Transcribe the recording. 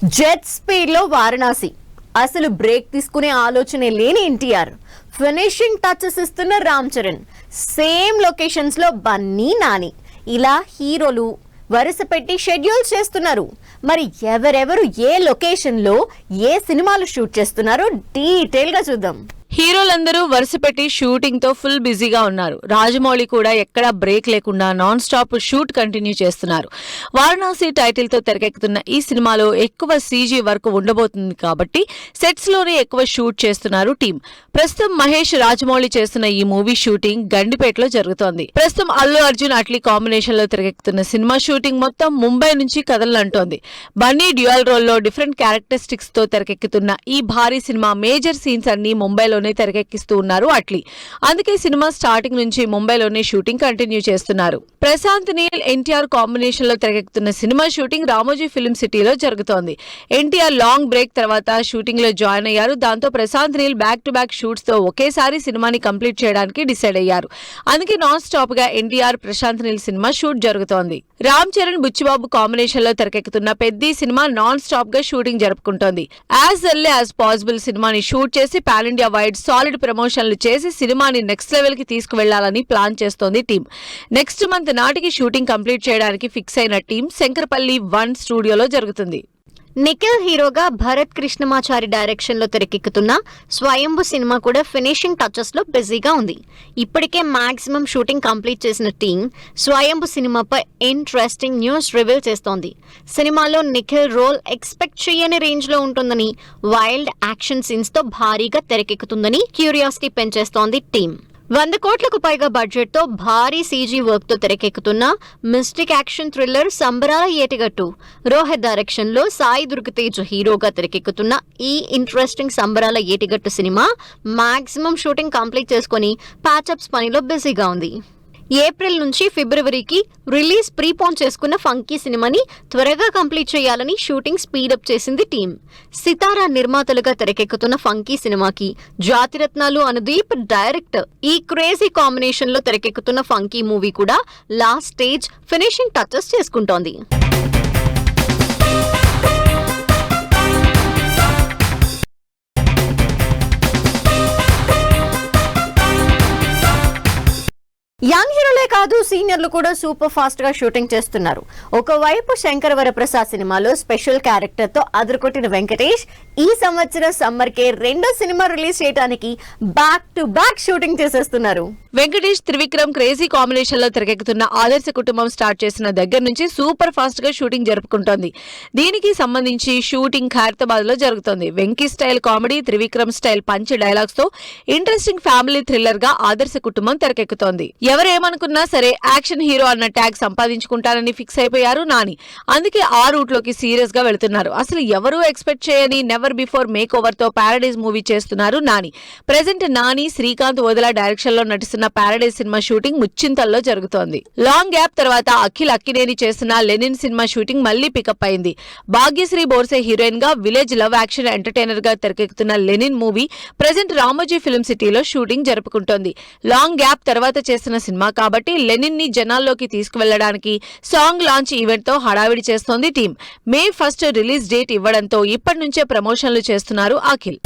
Jet speed లో వారణాసి. అసలు break తీసుకునే ఆలోచనే లేని ఎన్టీఆర్, ఫినిషింగ్ టచెస్ ఇస్తున్న రామ్ చరణ్, సేమ్ లొకేషన్స్ లో బన్నీ, నాని, ఇలా హీరోలు వరుస పెట్టి షెడ్యూల్ చేస్తున్నారు. మరి ఎవరెవరు ఏ లొకేషన్ లో ఏ సినిమాలు షూట్ చేస్తున్నారో డీటెయిల్ గా చూద్దాం. హీరోలందరూ వరుస పెట్టి షూటింగ్ తో ఫుల్ బిజీగా ఉన్నారు. రాజమౌళి కూడా ఎక్కడా బ్రేక్ లేకుండా నాన్ స్టాప్ షూట్ కంటిన్యూ చేస్తున్నారు. వారణాసి టైటిల్ తో తెరకెక్కుతున్న ఈ సినిమాలో ఎక్కువ సీజీ వర్క్ ఉండబోతుంది కాబట్టి సెట్స్ లోనే ఎక్కువ షూట్ చేస్తున్నారు టీం. ప్రస్తుతం మహేష్, రాజమౌళి చేస్తున్న ఈ మూవీ షూటింగ్ గండిపేటలో జరుగుతోంది. ప్రస్తుతం అల్లు అర్జున్, అట్లీ కాంబినేషన్ లో తెరకెక్కుతున్న సినిమా షూటింగ్ మొత్తం ముంబై నుంచి కదలంటోంది. బన్నీ డ్యూయల్ రోల్ లో డిఫరెంట్ క్యారెక్టరిస్టిక్స్ తో తెరకెక్కుతున్న ఈ భారీ సినిమా మేజర్ సీన్స్ అన్ని ముంబైలోనే తెరకెక్కిస్తూ ఉన్నారు అట్లీ. అందుకే సినిమా స్టార్టింగ్ నుంచి ముంబైలోనే షూటింగ్ కంటిన్యూ చేస్తున్నారు. ప్రశాంత్ నీల్, ఎన్టీఆర్ కాంబినేషన్ లో తెరకెక్కుతున్న సినిమా షూటింగ్ రామోజీ ఫిల్మ్ సిటీలో జరుగుతోంది. ఎన్టీఆర్ లాంగ్ బ్రేక్ తర్వాత షూటింగ్ లో జాయిన్ అయ్యారు. దాంతో Prashanth Neel back to back shoots తో ఒకేసారి సినిమాని కంప్లీట్ చేయడానికి డిసైడ్ అయ్యారు. అందుకే నాన్ స్టాప్ గా ఎన్టీఆర్, ప్రశాంత్ నీల్ సినిమా షూట్ జరుగుతోంది. రామ్ చరణ్, బుచ్చిబాబు కాంబినేషన్ లో తెరకెక్కుతున్న పెద్ది సినిమా నాన్ స్టాప్ గా షూటింగ్ జరుపుకుంటోంది. యాజ్ ఎర్లీ యాజ్ పాసిబుల్ సినిమాని షూట్ చేసి పాన్ ఇండియా వైడ్ సాలిడ్ ప్రమోషన్లు చేసి సినిమాని నెక్స్ట్ లెవెల్ కి తీసుకువెళ్లాలని ప్లాన్ చేస్తోంది టీం. నెక్స్ట్ మంత్ నాటికి షూటింగ్ కంప్లీట్ చేయడానికి ఫిక్స్ అయిన టీం శంకరపల్లి 1 స్టూడియోలో జరుగుతుంది. నిఖిల్ హీరోగా భరత్ కృష్ణమాచారి డైరెక్షన్ లో తెరకెక్కుతున్న స్వయంభు సినిమా కూడా ఫినిషింగ్ టచెస్ లో బిజీగా ఉంది. ఇప్పటికే మాక్సిమం షూటింగ్ కంప్లీట్ చేసిన టీం స్వయంభు సినిమాపై ఇంట్రెస్టింగ్ న్యూస్ రివీల్ చేస్తోంది. సినిమాలో నిఖిల్ రోల్ ఎక్స్పెక్ట్ చేయని రేంజ్ లో ఉంటుందని, వైల్డ్ యాక్షన్ సీన్స్ తో భారీగా తెరకెక్కుతుందని క్యూరియాసిటీ పెంచేస్తోంది టీం. 100 కోట్లకు పైగా బడ్జెట్ తో భారీ సీజీ వర్క్ తో తెరకెక్కుతున్న మిస్టిక్ యాక్షన్ థ్రిల్లర్ సంబరాల ఏటిగట్టు, రోహిత్ డైరెక్షన్ లో సాయి దుర్గతేజ్ హీరోగా తెరకెక్కుతున్న ఈ ఇంట్రెస్టింగ్ సంబరాల ఏటిగట్టు సినిమా మాక్సిమం షూటింగ్ కంప్లీట్ చేసుకుని ప్యాచప్స్ పనిలో బిజీగా ఉంది. ఏప్రిల్ నుంచి ఫిబ్రవరికి రిలీజ్ ప్రీపోన్ చేసుకున్న ఫంకీ సినిమాని త్వరగా కంప్లీట్ చేయాలని షూటింగ్ స్పీడప్ చేసింది టీం. సితారా నిర్మాతలుగా తెరకెక్కుతున్న ఫంకీ సినిమాకి జాతిరత్నాలు అనుదీప్ డైరెక్టర్. ఈ క్రేజీ కాంబినేషన్ లో తెరకెక్కుతున్న ఫంకీ మూవీ కూడా లాస్ట్ స్టేజ్ ఫినిషింగ్ టచెస్ చేసుకుంటోంది. యంగ్ హీరోలే కాదు, సీనియర్లు కూడా సూపర్ ఫాస్ట్ గా షూటింగ్ చేస్తున్నారు. ఒకవైపు శంకర వరప్రసాద్ సినిమాలో స్పెషల్ క్యారెక్టర్ తో అదరకొట్టిన వెంకటేష్ ఈ సంవత్సరం సమ్మర్ కే రెండో సినిమా రిలీజ్ చేయడానికి బ్యాక్ టు బ్యాక్ షూటింగ్ చేసేస్తున్నారు. వెంకటేష్, త్రివిక్రమ్ క్రేజీ కాంబినేషన్ లో తెరకెక్కుతున్న ఆదర్శ కుటుంబం స్టార్ట్ చేసిన దగ్గర నుంచి సూపర్ ఫాస్ట్ గా షూటింగ్ జరుపుకుంటోంది. దీనికి సంబంధించి షూటింగ్ ఖైరతాబాద్ లో జరుగుతోంది. Venky style comedy, Trivikram style punch dialogues తో ఇంట్రెస్టింగ్ ఫ్యామిలీ థ్రిల్లర్ గా ఆదర్శ కుటుంబం తెరకెక్కుతోంది. ఎవరేమనుకున్నా సరే యాక్షన్ హీరో అన్న ట్యాగ్ సంపాదించుకుంటారని ఫిక్స్ అయిపోయారు నాని. అందుకే ఆ రూట్ లోకి సీరియస్ గా వెళుతున్నారు. అసలు ఎవరూ ఎక్స్పెక్ట్ చేయని నెవర్ బిఫోర్ మేక్ ఓవర్ తో పారడైజ్ మూవీ చేస్తున్నారు నాని. ప్రెజెంట్ నాని, శ్రీకాంత్ వదల డైరెక్షన్ లో నటిస్తున్న పారడైజ్ సినిమా షూటింగ్ ముచ్చింతల్లో జరుగుతోంది. లాంగ్ గ్యాప్ తర్వాత అఖిల్ అక్కినేని చేస్తున్న లెనిన్ సినిమా షూటింగ్ మళ్లీ పికప్ అయింది. భాగ్యశ్రీ బోర్సే హీరోయిన్ గా విలేజ్ లవ్ యాక్షన్ ఎంటర్టైనర్ గా తెరకెక్కుతున్న Lenin movie present Ramoji film సిటీలో షూటింగ్ జరుపుకుంటోంది. లాంగ్ గ్యాప్ తర్వాత చేస్తున్న సినిమా కాబట్టి లెనిన్ ని జనాల్లోకి తీసుకువెళ్లడానికి సాంగ్ లాంచ్ ఈవెంట్ తో హడావిడి చేస్తోంది టీం. May 1 రిలీజ్ డేట్ ఇవ్వడంతో ఇప్పటి నుంచే ప్రమోషన్లు చేస్తున్నారు అఖిల్.